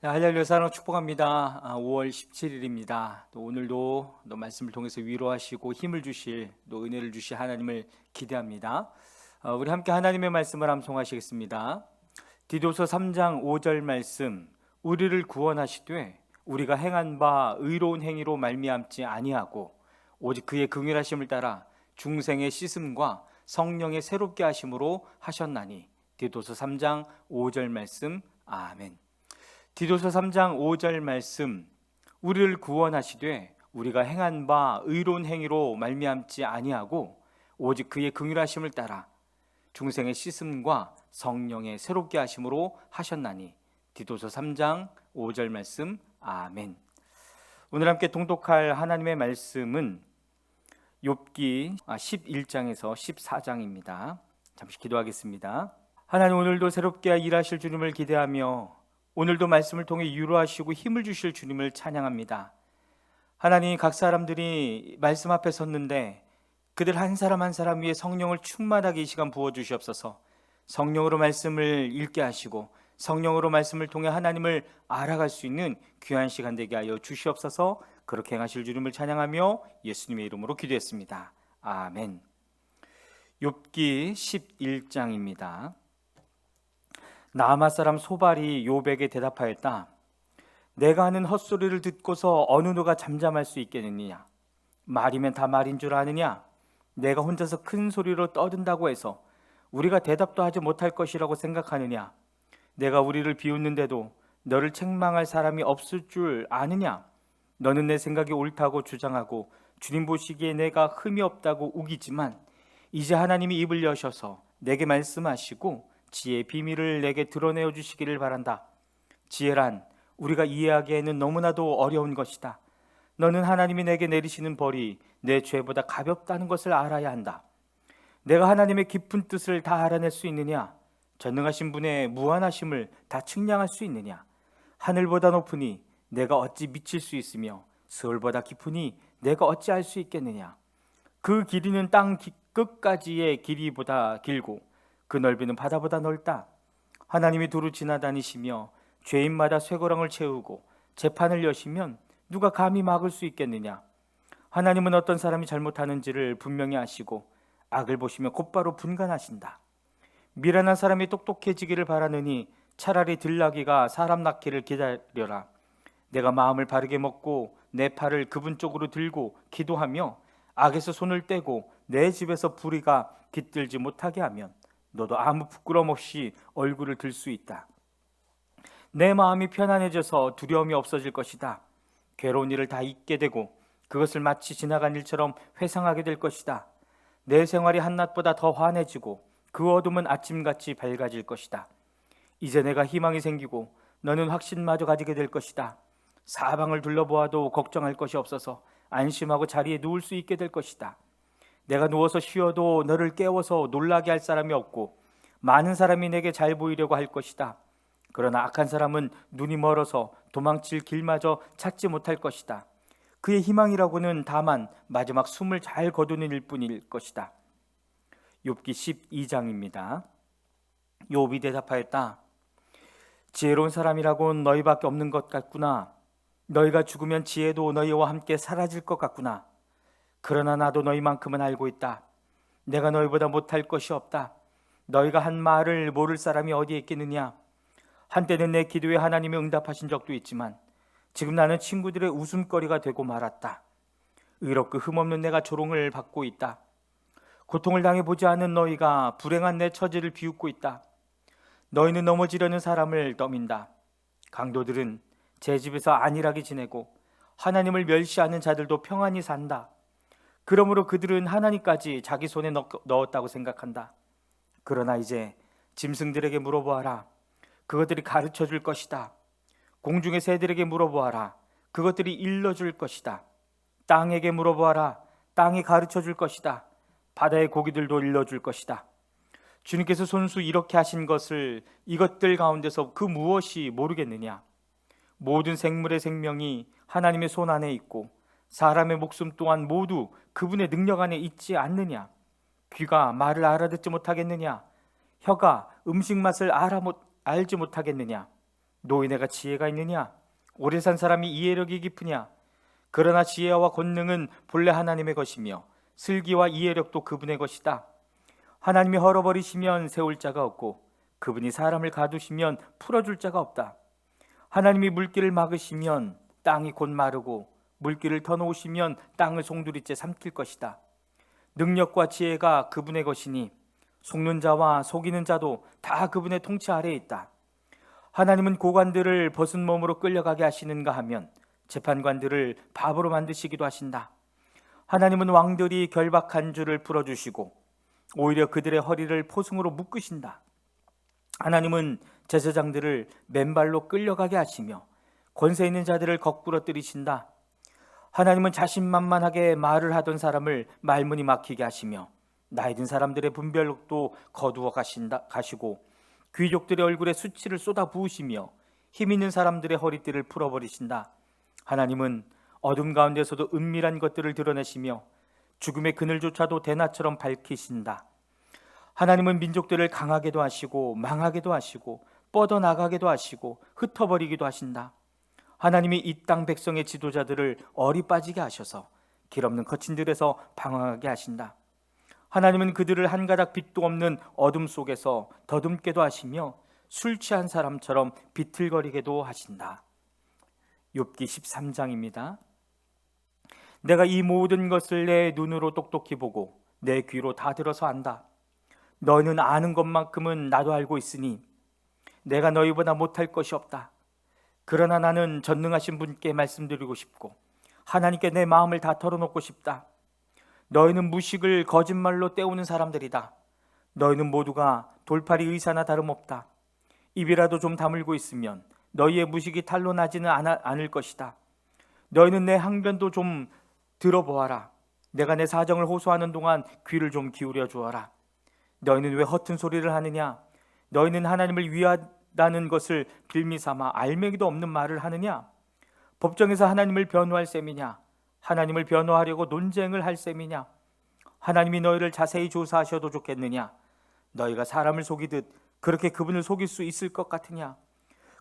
할렐루야 사랑 축복합니다. 5월 17일입니다. 또 오늘도 또 말씀을 통해서 위로하시고 힘을 주실 또 은혜를 주실 하나님을 기대합니다. 우리 함께 하나님의 말씀을 암송하시겠습니다. 디도서 3장 5절 말씀, 우리를 구원하시되 우리가 행한 바 의로운 행위로 말미암지 아니하고 오직 그의 긍휼하심을 따라 중생의 씻음과 성령의 새롭게 하심으로 하셨나니. 디도서 3장 5절 말씀. 아멘. 디도서 3장 5절 말씀, 우리를 구원하시되 우리가 행한 바 의로운 행위로 말미암지 아니하고 오직 그의 긍휼하심을 따라 중생의 씻음과 성령의 새롭게 하심으로 하셨나니. 디도서 3장 5절 말씀. 아멘. 오늘 함께 통독할 하나님의 말씀은 욥기 11장에서 14장입니다. 잠시 기도하겠습니다. 하나님, 오늘도 새롭게 일하실 주님을 기대하며 오늘도 말씀을 통해 위로하시고 힘을 주실 주님을 찬양합니다. 하나님, 각 사람들이 말씀 앞에 섰는데 그들 한 사람 한 사람 위에 성령을 충만하게 이 시간 부어주시옵소서. 성령으로 말씀을 읽게 하시고 성령으로 말씀을 통해 하나님을 알아갈 수 있는 귀한 시간 되게 하여 주시옵소서. 그렇게 행하실 주님을 찬양하며 예수님의 이름으로 기도했습니다. 아멘. 욥기 11장입니다. 나아마 사람 소발이 욥에게 대답하였다. 내가 하는 헛소리를 듣고서 어느 누가 잠잠할 수 있겠느냐? 말이면 다 말인 줄 아느냐? 내가 혼자서 큰 소리로 떠든다고 해서 우리가 대답도 하지 못할 것이라고 생각하느냐? 내가 우리를 비웃는데도 너를 책망할 사람이 없을 줄 아느냐? 너는 내 생각이 옳다고 주장하고 주님 보시기에 내가 흠이 없다고 우기지만 이제 하나님이 입을 여셔서 내게 말씀하시고 지혜의 비밀을 내게 드러내어 주시기를 바란다. 지혜란 우리가 이해하기에는 너무나도 어려운 것이다. 너는 하나님이 내게 내리시는 벌이 내 죄보다 가볍다는 것을 알아야 한다. 내가 하나님의 깊은 뜻을 다 알아낼 수 있느냐? 전능하신 분의 무한하심을 다 측량할 수 있느냐? 하늘보다 높으니 내가 어찌 미칠 수 있으며 세월보다 깊으니 내가 어찌 알 수 있겠느냐? 그 길이는 땅 끝까지의 길이보다 길고 그 넓이는 바다보다 넓다. 하나님이 두루 지나다니시며 죄인마다 쇠고랑을 채우고 재판을 여시면 누가 감히 막을 수 있겠느냐? 하나님은 어떤 사람이 잘못하는지를 분명히 아시고 악을 보시며 곧바로 분간하신다. 미련한 사람이 똑똑해지기를 바라느니 차라리 들나귀가 사람 낳기를 기다려라. 내가 마음을 바르게 먹고 내 팔을 그분 쪽으로 들고 기도하며 악에서 손을 떼고 내 집에서 불의가 깃들지 못하게 하면 너도 아무 부끄럼 없이 얼굴을 들 수 있다. 내 마음이 편안해져서 두려움이 없어질 것이다. 괴로운 일을 다 잊게 되고 그것을 마치 지나간 일처럼 회상하게 될 것이다. 내 생활이 한낮보다 더 환해지고 그 어둠은 아침같이 밝아질 것이다. 이제 내가 희망이 생기고 너는 확신마저 가지게 될 것이다. 사방을 둘러보아도 걱정할 것이 없어서 안심하고 자리에 누울 수 있게 될 것이다. 내가 누워서 쉬어도 너를 깨워서 놀라게 할 사람이 없고 많은 사람이 내게 잘 보이려고 할 것이다. 그러나 악한 사람은 눈이 멀어서 도망칠 길마저 찾지 못할 것이다. 그의 희망이라고는 다만 마지막 숨을 잘 거두는 일뿐일 것이다. 욥기 12장입니다. 욥이 대답하였다. 지혜로운 사람이라고는 너희밖에 없는 것 같구나. 너희가 죽으면 지혜도 너희와 함께 사라질 것 같구나. 그러나 나도 너희만큼은 알고 있다. 내가 너희보다 못할 것이 없다. 너희가 한 말을 모를 사람이 어디에 있겠느냐. 한때는 내 기도에 하나님이 응답하신 적도 있지만 지금 나는 친구들의 웃음거리가 되고 말았다. 의롭고 흠없는 내가 조롱을 받고 있다. 고통을 당해보지 않은 너희가 불행한 내 처지를 비웃고 있다. 너희는 넘어지려는 사람을 떠민다. 강도들은 제 집에서 안일하게 지내고 하나님을 멸시하는 자들도 평안히 산다. 그러므로 그들은 하나님까지 자기 손에 넣었다고 생각한다. 그러나 이제 짐승들에게 물어보아라. 그것들이 가르쳐 줄 것이다. 공중의 새들에게 물어보아라. 그것들이 일러줄 것이다. 땅에게 물어보아라. 땅이 가르쳐 줄 것이다. 바다의 고기들도 일러줄 것이다. 주님께서 손수 이렇게 하신 것을 이것들 가운데서 그 무엇이 모르겠느냐? 모든 생물의 생명이 하나님의 손 안에 있고 사람의 목숨 또한 모두 그분의 능력 안에 있지 않느냐? 귀가 말을 알아듣지 못하겠느냐? 혀가 음식 맛을 알지 못하겠느냐? 노인네가 지혜가 있느냐? 오래 산 사람이 이해력이 깊으냐? 그러나 지혜와 권능은 본래 하나님의 것이며 슬기와 이해력도 그분의 것이다. 하나님이 헐어버리시면 세울 자가 없고 그분이 사람을 가두시면 풀어줄 자가 없다. 하나님이 물길을 막으시면 땅이 곧 마르고 물길을 터놓으시면 땅을 송두리째 삼킬 것이다. 능력과 지혜가 그분의 것이니 속는 자와 속이는 자도 다 그분의 통치 아래에 있다. 하나님은 고관들을 벗은 몸으로 끌려가게 하시는가 하면 재판관들을 바보로 만드시기도 하신다. 하나님은 왕들이 결박한 줄을 풀어주시고 오히려 그들의 허리를 포승으로 묶으신다. 하나님은 제사장들을 맨발로 끌려가게 하시며 권세 있는 자들을 거꾸로 때리신다. 하나님은 자신만만하게 말을 하던 사람을 말문이 막히게 하시며 나이 든 사람들의 분별력도 거두어 가시고 귀족들의 얼굴에 수치를 쏟아 부으시며 힘 있는 사람들의 허리띠를 풀어버리신다. 하나님은 어둠 가운데서도 은밀한 것들을 드러내시며 죽음의 그늘조차도 대낮처럼 밝히신다. 하나님은 민족들을 강하게도 하시고 망하게도 하시고 뻗어나가게도 하시고 흩어버리기도 하신다. 하나님이 이 땅 백성의 지도자들을 어리 빠지게 하셔서 길없는 거친 들에서 방황하게 하신다. 하나님은 그들을 한 가닥 빛도 없는 어둠 속에서 더듬게도 하시며 술 취한 사람처럼 비틀거리게도 하신다. 욥기 13장입니다. 내가 이 모든 것을 내 눈으로 똑똑히 보고 내 귀로 다 들어서 안다. 너희는 아는 것만큼은 나도 알고 있으니 내가 너희보다 못할 것이 없다. 그러나 나는 전능하신 분께 말씀드리고 싶고 하나님께 내 마음을 다 털어놓고 싶다. 너희는 무식을 거짓말로 때우는 사람들이다. 너희는 모두가 돌팔이 의사나 다름없다. 입이라도 좀 다물고 있으면 너희의 무식이 탄로 나지는 않을 것이다. 너희는 내 항변도 좀 들어보아라. 내가 내 사정을 호소하는 동안 귀를 좀 기울여 주어라. 너희는 왜 허튼 소리를 하느냐? 너희는 하나님을 위하다는 것을 빌미삼아 알맹이도 없는 말을 하느냐? 법정에서 하나님을 변호할 셈이냐? 하나님을 변호하려고 논쟁을 할 셈이냐? 하나님이 너희를 자세히 조사하셔도 좋겠느냐? 너희가 사람을 속이듯 그렇게 그분을 속일 수 있을 것 같으냐?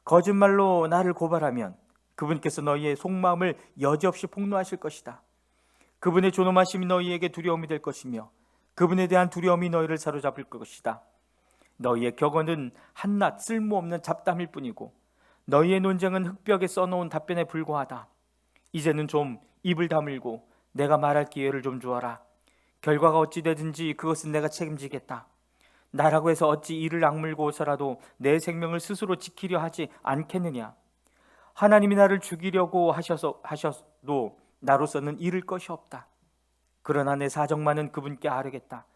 거짓말로 나를 고발하면 그분께서 너희의 속마음을 여지없이 폭로하실 것이다. 그분의 존엄하심이 너희에게 두려움이 될 것이며 그분에 대한 두려움이 너희를 사로잡을 것이다. 너희의 격언은 한낱 쓸모없는 잡담일 뿐이고 너희의 논쟁은 흙벽에 써놓은 답변에 불과하다. 이제는 좀 입을 다물고 내가 말할 기회를 좀 주어라. 결과가 어찌 되든지 그것은 내가 책임지겠다. 나라고 해서 어찌 이를 악물고 오서라도 내 생명을 스스로 지키려 하지 않겠느냐? 하나님이 나를 죽이려고 하셔도 나로서는 잃을 것이 없다. 그러나 내 사정만은 그분께 아뢰겠다.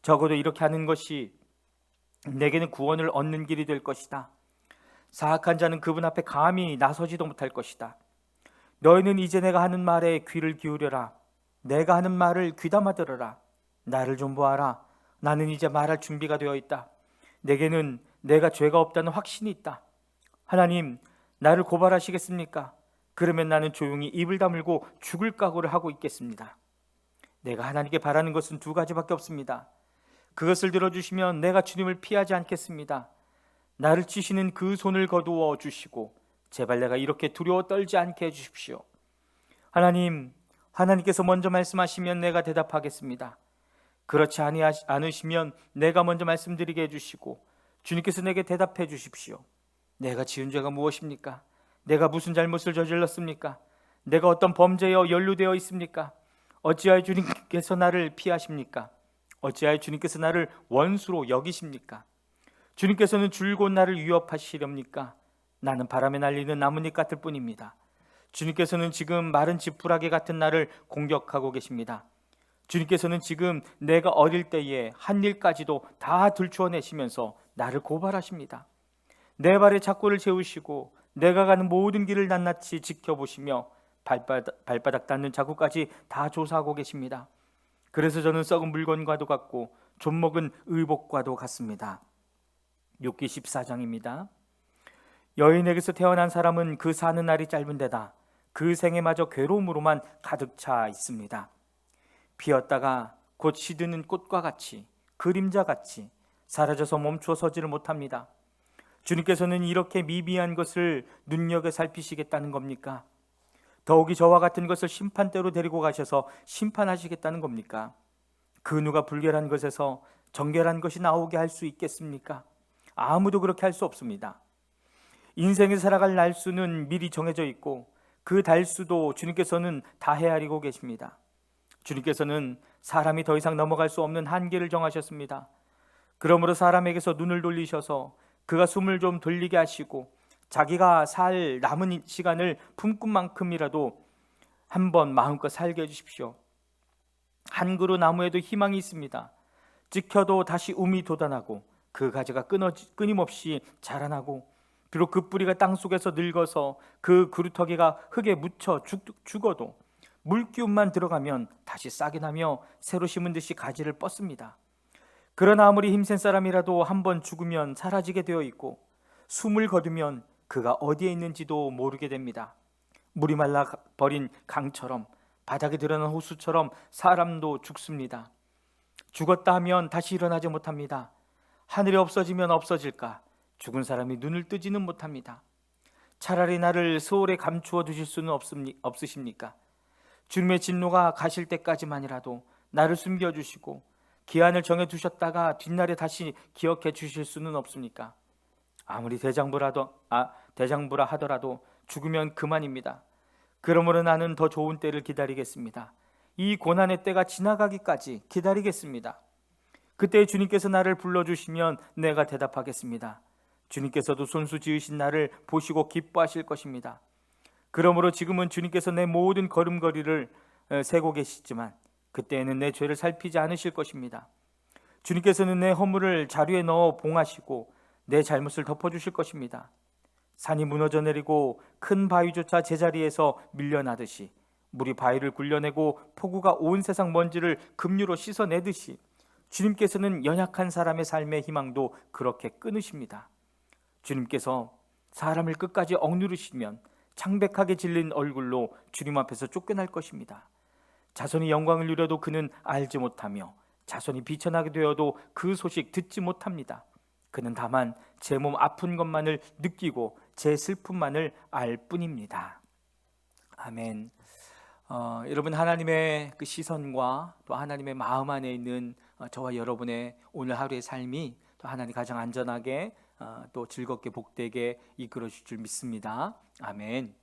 적어도 이렇게 하는 것이 내게는 구원을 얻는 길이 될 것이다. 사악한 자는 그분 앞에 감히 나서지도 못할 것이다. 너희는 이제 내가 하는 말에 귀를 기울여라. 내가 하는 말을 귀담아 들어라. 나를 좀 보아라. 나는 이제 말할 준비가 되어 있다. 내게는 내가 죄가 없다는 확신이 있다. 하나님, 나를 고발하시겠습니까? 그러면 나는 조용히 입을 다물고 죽을 각오를 하고 있겠습니다. 내가 하나님께 바라는 것은 두 가지밖에 없습니다. 그것을 들어주시면 내가 주님을 피하지 않겠습니다. 나를 치시는 그 손을 거두어 주시고 제발 내가 이렇게 두려워 떨지 않게 해주십시오. 하나님, 하나님께서 먼저 말씀하시면 내가 대답하겠습니다. 그렇지 않으시면 내가 먼저 말씀드리게 해주시고 주님께서 내게 대답해 주십시오. 내가 지은 죄가 무엇입니까? 내가 무슨 잘못을 저질렀습니까? 내가 어떤 범죄에 연루되어 있습니까? 어찌하여 주님께서 나를 피하십니까? 어찌하여 주님께서 나를 원수로 여기십니까? 주님께서는 줄곧 나를 위협하시렵니까? 나는 바람에 날리는 나뭇잎 같을 뿐입니다. 주님께서는 지금 마른 지푸라기 같은 나를 공격하고 계십니다. 주님께서는 지금 내가 어릴 때에 한 일까지도 다 들추어내시면서 나를 고발하십니다. 내 발에 착고를 세우시고 내가 가는 모든 길을 낱낱이 지켜보시며 발바닥 닿는 자국까지 다 조사하고 계십니다. 그래서 저는 썩은 물건과도 같고 좀먹은 의복과도 같습니다. 욥기 14장입니다. 여인에게서 태어난 사람은 그 사는 날이 짧은 데다 그 생애마저 괴로움으로만 가득 차 있습니다. 피었다가 곧 시드는 꽃과 같이 그림자같이 사라져서 멈추어 서지를 못합니다. 주님께서는 이렇게 미비한 것을 눈여겨 살피시겠다는 겁니까? 더욱이 저와 같은 것을 심판대로 데리고 가셔서 심판하시겠다는 겁니까? 그 누가 불결한 것에서 정결한 것이 나오게 할 수 있겠습니까? 아무도 그렇게 할 수 없습니다. 인생을 살아갈 날수는 미리 정해져 있고 그 달수도 주님께서는 다 헤아리고 계십니다. 주님께서는 사람이 더 이상 넘어갈 수 없는 한계를 정하셨습니다. 그러므로 사람에게서 눈을 돌리셔서 그가 숨을 좀 돌리게 하시고 자기가 살 남은 시간을 품꾼만큼이라도 한번 마음껏 살게 해주십시오. 한 그루 나무에도 희망이 있습니다. 찍혀도 다시 움이 돋아나고 그 가지가 끊임없이 자라나고 비록 그 뿌리가 땅속에서 늙어서 그 그루터기가 흙에 묻혀 죽어도 물기운만 들어가면 다시 싹이 나며 새로 심은 듯이 가지를 뻗습니다. 그러나 아무리 힘센 사람이라도 한번 죽으면 사라지게 되어 있고 숨을 거두면 그가 어디에 있는지도 모르게 됩니다. 물이 말라 버린 강처럼 바닥에 드러난 호수처럼 사람도 죽습니다. 죽었다 하면 다시 일어나지 못합니다. 하늘이 없어지면 없어질까? 죽은 사람이 눈을 뜨지는 못합니다. 차라리 나를 소홀에 감추어 두실 수는 없으십니까? 주님의 진노가 가실 때까지만이라도 나를 숨겨주시고 기한을 정해두셨다가 뒷날에 다시 기억해 주실 수는 없습니까? 아무리 대장부라 하더라도 죽으면 그만입니다. 그러므로 나는 더 좋은 때를 기다리겠습니다. 이 고난의 때가 지나가기까지 기다리겠습니다. 그때 주님께서 나를 불러주시면 내가 대답하겠습니다. 주님께서도 손수 지으신 나를 보시고 기뻐하실 것입니다. 그러므로 지금은 주님께서 내 모든 걸음걸이를 세고 계시지만 그때에는 내 죄를 살피지 않으실 것입니다. 주님께서는 내 허물을 자루에 넣어 봉하시고 내 잘못을 덮어주실 것입니다. 산이 무너져 내리고 큰 바위조차 제자리에서 밀려나듯이 물이 바위를 굴려내고 폭우가 온 세상 먼지를 급류로 씻어내듯이 주님께서는 연약한 사람의 삶의 희망도 그렇게 끊으십니다. 주님께서 사람을 끝까지 억누르시면 창백하게 질린 얼굴로 주님 앞에서 쫓겨날 것입니다. 자손이 영광을 누려도 그는 알지 못하며 자손이 비천하게 되어도 그 소식 듣지 못합니다. 그는 다만 제 몸 아픈 것만을 느끼고 제 슬픔만을 알 뿐입니다. 아멘. 여러분, 하나님의 그 시선과 또 하나님의 마음 안에 있는 저와 여러분의 오늘 하루의 삶이 또 하나님 가장 안전하게 또 즐겁게 복되게 이끌어 주실 줄 믿습니다. 아멘.